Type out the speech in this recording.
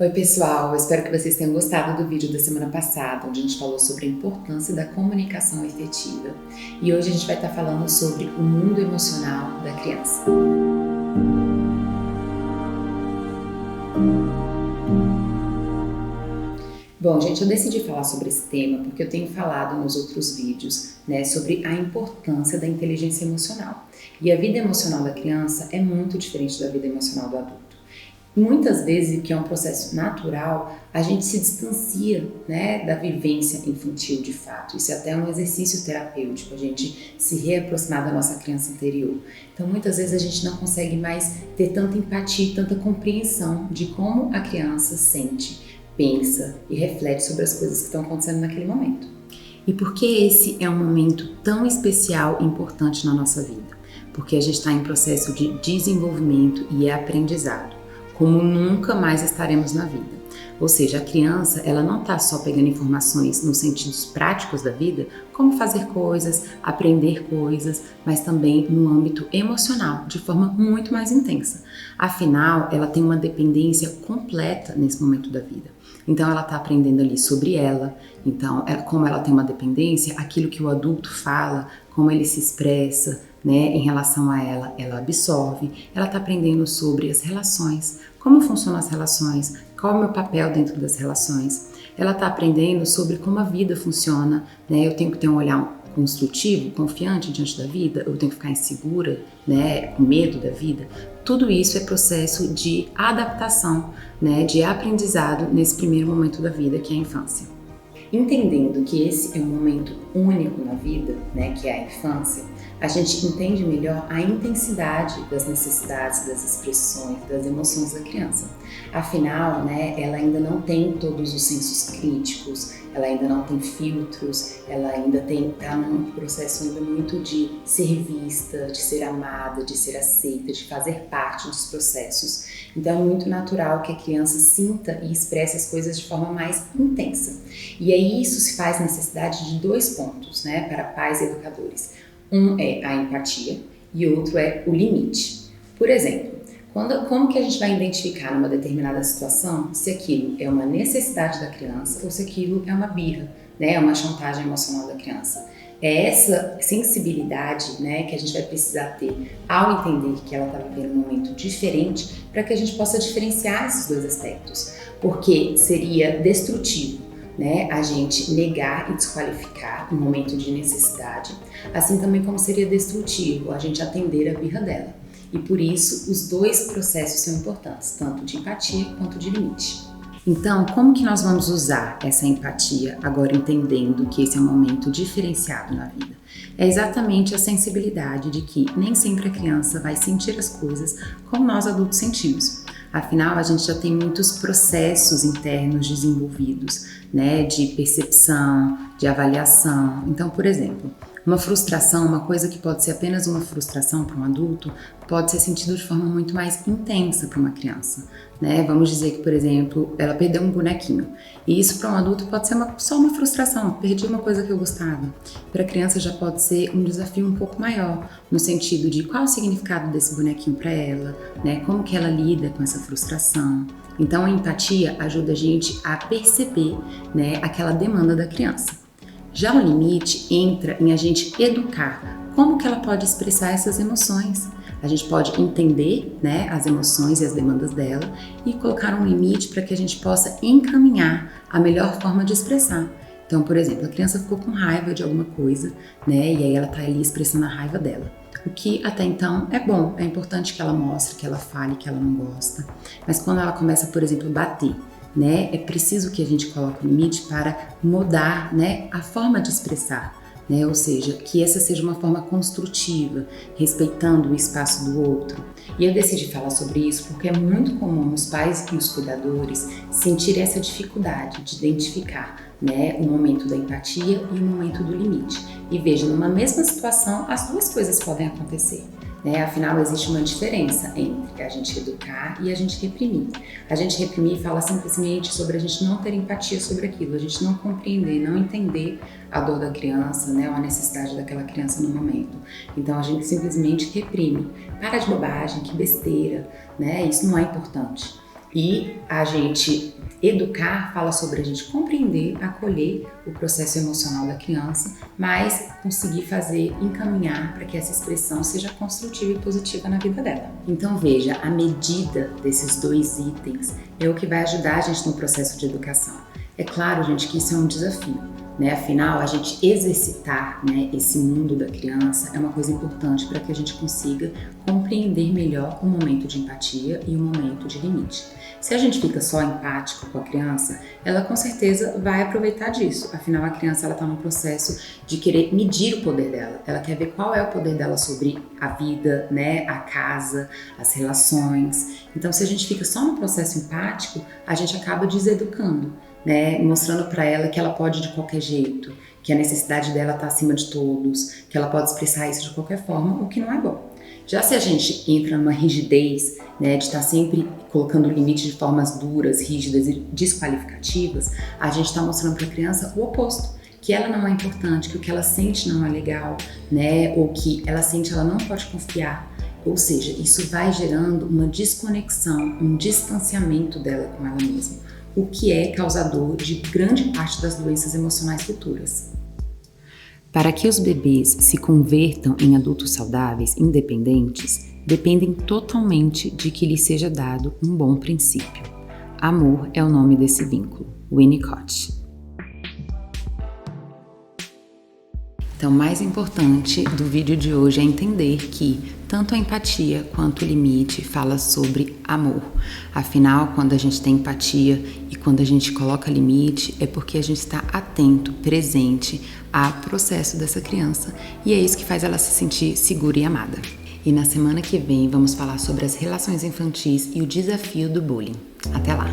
Oi pessoal, eu espero que vocês tenham gostado do vídeo da semana passada, onde a gente falou sobre a importância da comunicação efetiva. E hoje a gente vai estar falando sobre o mundo emocional da criança. Bom, gente, eu decidi falar sobre esse tema porque eu tenho falado nos outros vídeos, sobre a importância da inteligência emocional. E a vida emocional da criança é muito diferente da vida emocional do adulto. Muitas vezes, que é um processo natural, a gente se distancia, da vivência infantil de fato. Isso é até um exercício terapêutico, a gente se reaproximar da nossa criança interior. Então, muitas vezes a gente não consegue mais ter tanta empatia, tanta compreensão de como a criança sente, pensa e reflete sobre as coisas que estão acontecendo naquele momento. E por que esse é um momento tão especial e importante na nossa vida? Porque a gente está em processo de desenvolvimento e aprendizado, como nunca mais estaremos na vida. Ou seja, a criança, ela não está só pegando informações nos sentidos práticos da vida, como fazer coisas, aprender coisas, mas também no âmbito emocional, de forma muito mais intensa. Afinal, ela tem uma dependência completa nesse momento da vida. Então, ela está aprendendo ali sobre ela. Então, como ela tem uma dependência, aquilo que o adulto fala, como ele se expressa, em relação a ela, ela absorve. Ela está aprendendo sobre as relações, como funcionam as relações, qual é o meu papel dentro das relações. Ela está aprendendo sobre como a vida funciona, Eu tenho que ter um olhar construtivo, confiante diante da vida, eu tenho que ficar insegura, com medo da vida. Tudo isso é processo de adaptação, de aprendizado nesse primeiro momento da vida, que é a infância. Entendendo que esse é um momento único na vida, que é a infância, a gente entende melhor a intensidade das necessidades, das expressões, das emoções da criança. Afinal, ela ainda não tem todos os sensos críticos, ela ainda não tem filtros, ela ainda está num processo ainda muito de ser vista, de ser amada, de ser aceita, de fazer parte dos processos. Então é muito natural que a criança sinta e expresse as coisas de forma mais intensa. E aí isso se faz necessidade de 2 pontos, para pais e educadores. Um é a empatia e outro é o limite. Por exemplo, como que a gente vai identificar numa determinada situação se aquilo é uma necessidade da criança ou se aquilo é uma birra, é uma chantagem emocional da criança? É essa sensibilidade, que a gente vai precisar ter ao entender que ela está vivendo um momento diferente para que a gente possa diferenciar esses 2 aspectos. Porque seria destrutivo, a gente negar e desqualificar um momento de necessidade, assim também como seria destrutivo a gente atender a birra dela. E por isso, os 2 processos são importantes, tanto de empatia quanto de limite. Então, como que nós vamos usar essa empatia, agora entendendo que esse é um momento diferenciado na vida? É exatamente a sensibilidade de que nem sempre a criança vai sentir as coisas como nós adultos sentimos. Afinal, a gente já tem muitos processos internos desenvolvidos, de percepção, de avaliação. Então, por exemplo, uma frustração, uma coisa que pode ser apenas uma frustração para um adulto, pode ser sentido de forma muito mais intensa para uma criança, Vamos dizer que, por exemplo, ela perdeu um bonequinho. E isso para um adulto pode ser só uma frustração, perdi uma coisa que eu gostava. Para a criança já pode ser um desafio um pouco maior, no sentido de qual é o significado desse bonequinho para ela, como que ela lida com essa frustração. Então a empatia ajuda a gente a perceber, aquela demanda da criança. Já o limite entra em a gente educar como que ela pode expressar essas emoções. A gente pode entender, as emoções e as demandas dela e colocar um limite para que a gente possa encaminhar a melhor forma de expressar. Então, por exemplo, a criança ficou com raiva de alguma coisa, e aí ela está ali expressando a raiva dela. O que até então é bom, é importante que ela mostre, que ela fale que ela não gosta. Mas quando ela começa, por exemplo, a bater, é preciso que a gente coloque um limite para mudar, a forma de expressar. Ou seja, que essa seja uma forma construtiva, respeitando o espaço do outro. E eu decidi falar sobre isso porque é muito comum os pais e os cuidadores sentirem essa dificuldade de identificar, o momento da empatia e o momento do limite. E veja, numa mesma situação, as 2 coisas podem acontecer. Afinal, existe uma diferença entre a gente educar e a gente reprimir. A gente reprimir fala simplesmente sobre a gente não ter empatia sobre aquilo, a gente não compreender, não entender a dor da criança, ou a necessidade daquela criança no momento. Então a gente simplesmente reprime. Para de bobagem, que besteira, isso não é importante. E a gente educar fala sobre a gente compreender, acolher o processo emocional da criança, mas conseguir fazer, encaminhar para que essa expressão seja construtiva e positiva na vida dela. Então veja, a medida desses 2 itens é o que vai ajudar a gente no processo de educação. É claro, gente, que isso é um desafio, né? Afinal, a gente exercitar, né, esse mundo da criança é uma coisa importante para que a gente consiga compreender melhor o momento de empatia e o momento de limite. Se a gente fica só empático com a criança, ela com certeza vai aproveitar disso. Afinal, a criança está num processo de querer medir o poder dela. Ela quer ver qual é o poder dela sobre a vida, né, a casa, as relações. Então, se a gente fica só no processo empático, a gente acaba deseducando, né, mostrando para ela que ela pode de qualquer jeito, que a necessidade dela está acima de todos, que ela pode expressar isso de qualquer forma, o que não é bom. Já se a gente entra numa rigidez, né, de estar sempre colocando limite de formas duras, rígidas e desqualificativas, a gente está mostrando para a criança o oposto, que ela não é importante, que o que ela sente não é legal, né, ou que ela sente ela não pode confiar. Ou seja, isso vai gerando uma desconexão, um distanciamento dela com ela mesma, o que é causador de grande parte das doenças emocionais futuras. Para que os bebês se convertam em adultos saudáveis, independentes, dependem totalmente de que lhes seja dado um bom princípio. Amor é o nome desse vínculo. Winnicott. Então, o mais importante do vídeo de hoje é entender que tanto a empatia quanto o limite fala sobre amor. Afinal, quando a gente tem empatia e quando a gente coloca limite, é porque a gente está atento, presente ao processo dessa criança e é isso que faz ela se sentir segura e amada. E na semana que vem vamos falar sobre as relações infantis e o desafio do bullying. Até lá!